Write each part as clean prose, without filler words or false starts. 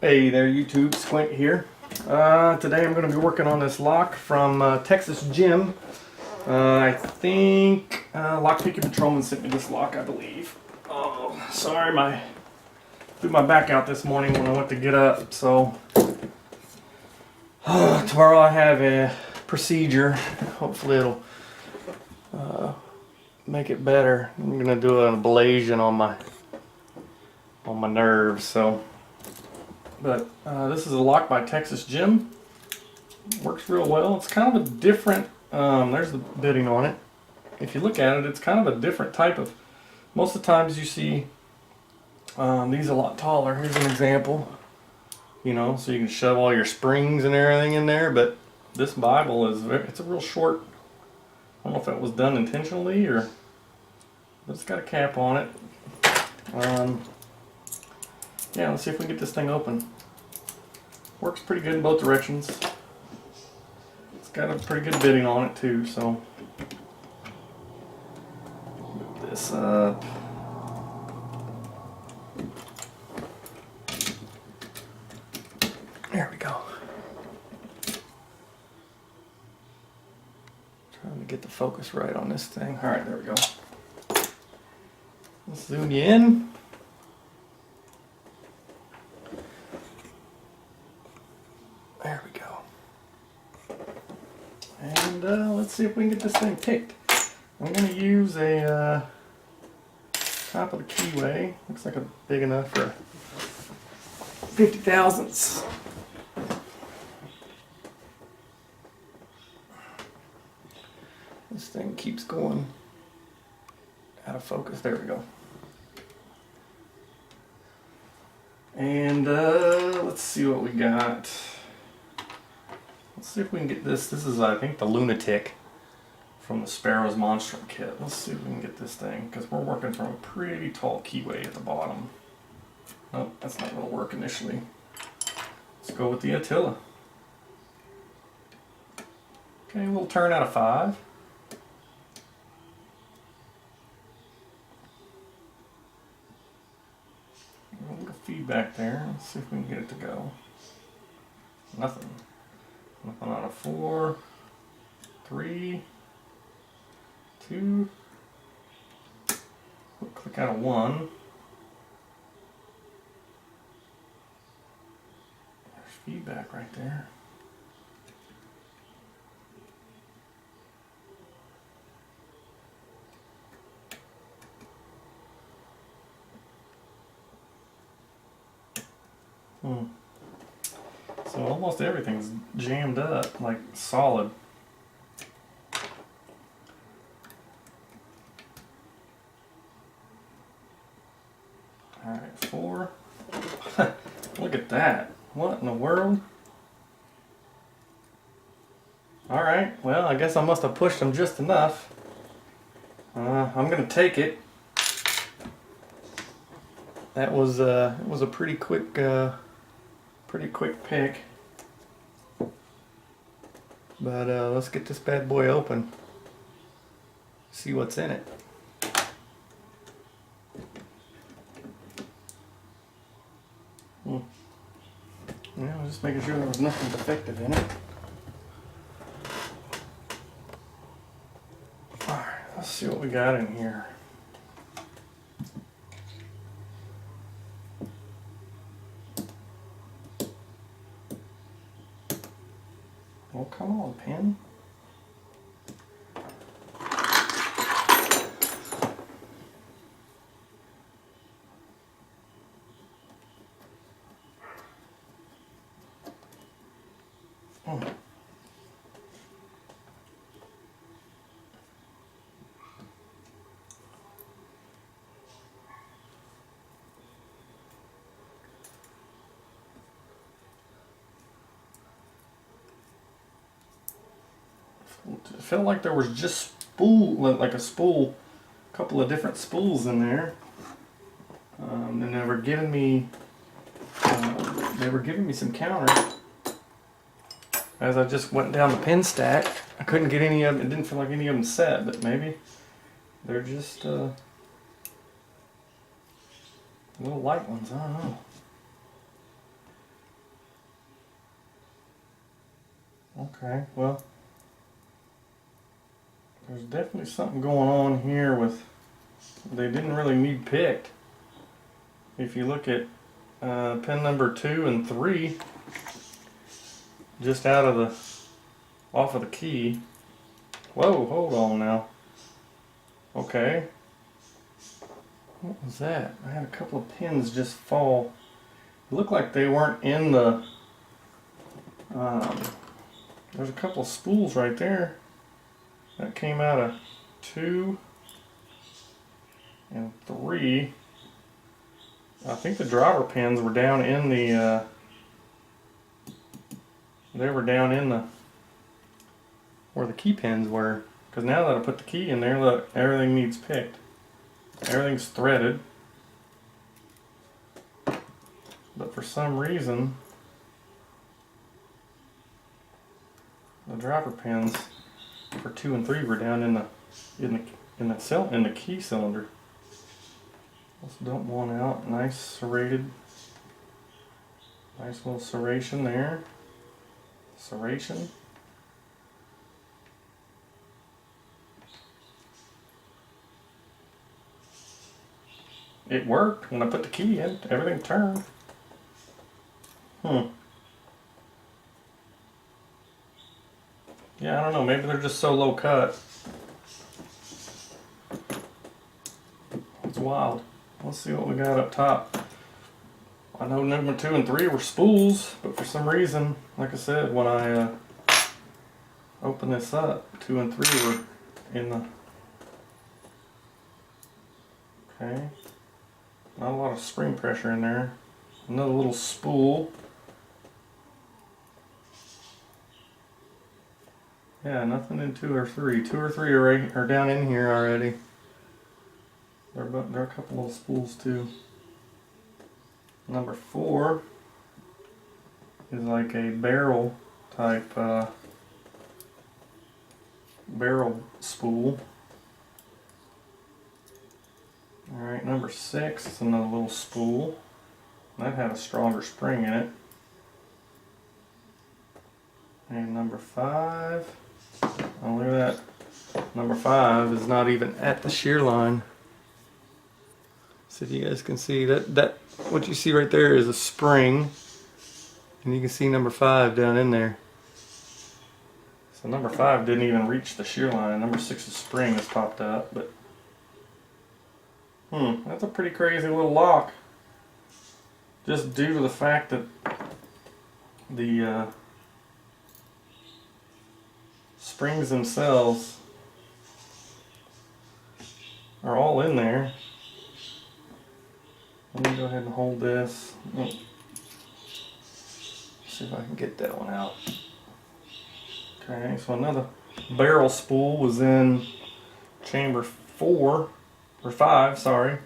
Hey there YouTube, Squint here. Today I'm going to be working on this lock from Texas Gym. I think Lockpicking Patrolman sent me this lock, I believe. Oh, sorry, threw my back out this morning when I went to get up, so tomorrow I have a procedure. Hopefully it'll make it better. I'm going to do an ablation on my nerves, so. But this is a lock by Texas Gym. Works real well. It's kind of a different, there's the bitting on it. If you look at it, it's kind of a different type of, most of the times you see these a lot taller. Here's an example, you know, so you can shove all your springs and everything in there, but this Bible it's a real short, I don't know if that was done intentionally or, but it's got a cap on it. Yeah, let's see if we can get this thing open. Works pretty good in both directions. It's got a pretty good bitting on it too, so. Move this up. There we go. Trying to get the focus right on this thing. Alright, there we go. Let's zoom you in. There we go. And let's see if we can get this thing picked. I'm going to use a top of the keyway. Looks like a big enough for 50 thousandths. This thing keeps going out of focus. There we go. And let's see what we got. Let's see if we can get this. This is, I think, the Lunatic from the Sparrow's Monstrum kit. Let's see if we can get this thing, because we're working from a pretty tall keyway at the bottom. Oh, that's not going to work initially. Let's go with the Attila. Okay, a little turn out of 5. A little feedback there. Let's see if we can get it to go. Nothing. Nothing on a 4, 3, 2, we'll click out a 1. There's feedback right there. So almost everything's jammed up, like solid. Alright, 4. Look at that. What in the world? Alright, well, I guess I must have pushed them just enough. I'm going to take it. That was it was a pretty quick pick. But let's get this bad boy open. See what's in it. Yeah, I was just making sure there was nothing defective in it. Alright, let's see what we got in here. Oh, come on, pen. Oh. It felt like there was just a couple of different spools in there, and they were giving me some counters. As I just went down the pin stack, I couldn't get any of them. It didn't feel like any of them set, but maybe they're just little light ones. I don't know. Okay, well, there's definitely something going on here with, they didn't really need picked. If you look at pin number 2 and 3, just off of the key. Whoa, hold on now. Okay. What was that? I had a couple of pins just fall. It looked like they weren't in the, there's a couple of spools right there that came out of 2 and 3. I think the driver pins were down in the, they were down in the, where the key pins were. Because now that I put the key in there, look, everything needs picked. Everything's threaded. But for some reason, the driver pins for 2 and 3 were down in the key cylinder. Let's dump one out. Nice serrated. Nice little serration there. Serration. It worked when I put the key in. Everything turned. Yeah, I don't know. Maybe they're just so low cut. It's wild. Let's see what we got up top. I know number 2 and 3 were spools, but for some reason, like I said, when I open this up, 2 and 3 were in the... Okay. Not a lot of spring pressure in there. Another little spool. Yeah, nothing in 2 or 3. 2 or 3 are down in here already. There are a couple of spools too. Number 4 is like a barrel type barrel spool. Alright, number 6 is another little spool. That had a stronger spring in it. And number 5, oh look at that. Number 5 is not even at the shear line. So if you guys can see that what you see right there is a spring. And you can see number 5 down in there. So number 5 didn't even reach the shear line. Number 6's spring has popped up, but that's a pretty crazy little lock. Just due to the fact that the springs themselves are all in there. Let me go ahead and hold this. See if I can get that one out. Okay, so another barrel spool was in chamber 4. Or 5, sorry.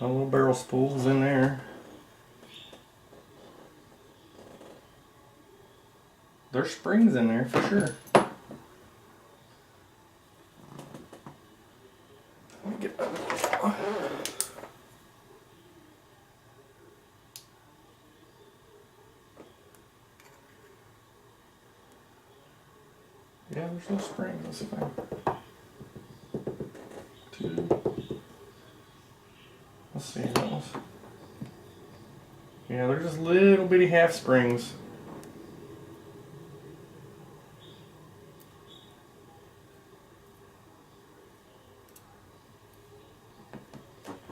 A little barrel spool is in there. There's springs in there for sure. Let me get back. Yeah, there's no springs. Let's see if I can. 2. Let's see, that was... Yeah, they're just little bitty half springs.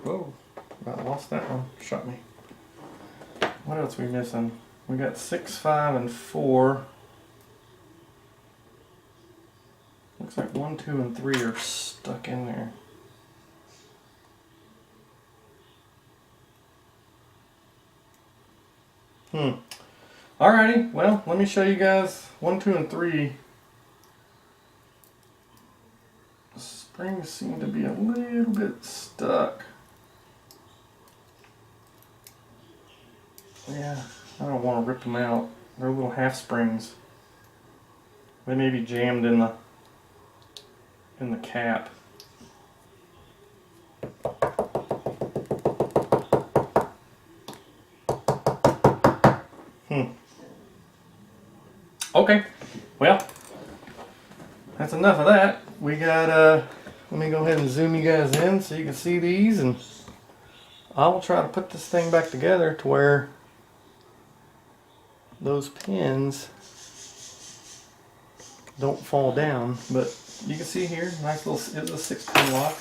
Whoa, about lost that one. Shot me. What else are we missing? We got 6, 5, and 4. Looks like 1, 2, and 3 are stuck in there. Alrighty, well, let me show you guys 1, 2, and 3. The springs seem to be a little bit stuck. Yeah, I don't want to rip them out. They're little half springs. They may be jammed in the cap. Okay, well, that's enough of that. We got, let me go ahead and zoom you guys in so you can see these, and I will try to put this thing back together to where those pins don't fall down. But you can see here, nice little, it's a 6-pin lock.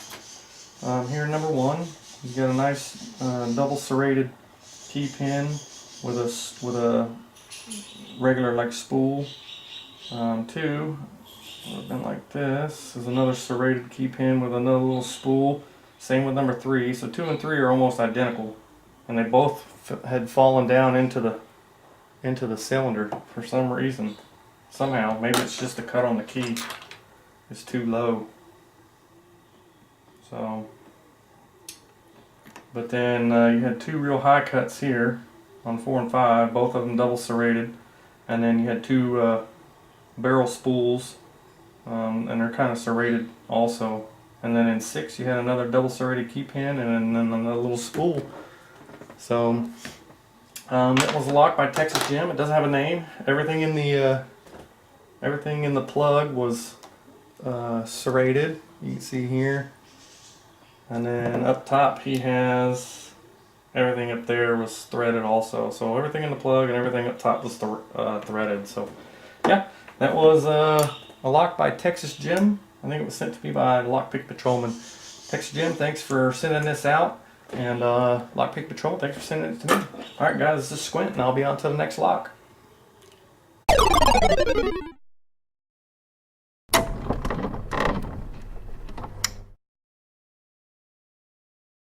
Here, number 1, you got a nice double serrated key pin with a regular like spool. 2 would have been like this. Is another serrated key pin with another little spool. Same with number 3. So 2 and 3 are almost identical, and they both had fallen down into the cylinder for some reason. Somehow, maybe it's just the cut on the key is too low. So, but then you had 2 real high cuts here on 4 and 5, both of them double serrated, and then you had 2 barrel spools, and they're kind of serrated also. And then in 6 you had another double serrated key pin and then another little spool. So that was a lock by Texas Jim. It doesn't have a name. Everything in the plug was serrated. You can see here. And then up top he has everything up there was threaded also. So everything in the plug and everything up top was threaded. So yeah, that was a lock by Texas Jim. I think it was sent to me by Lockpicking Patrolman. Texas Jim, thanks for sending this out. And Lockpicking Patrol, thanks for sending it to me. Alright guys, this is Squint, and I'll be on to the next lock.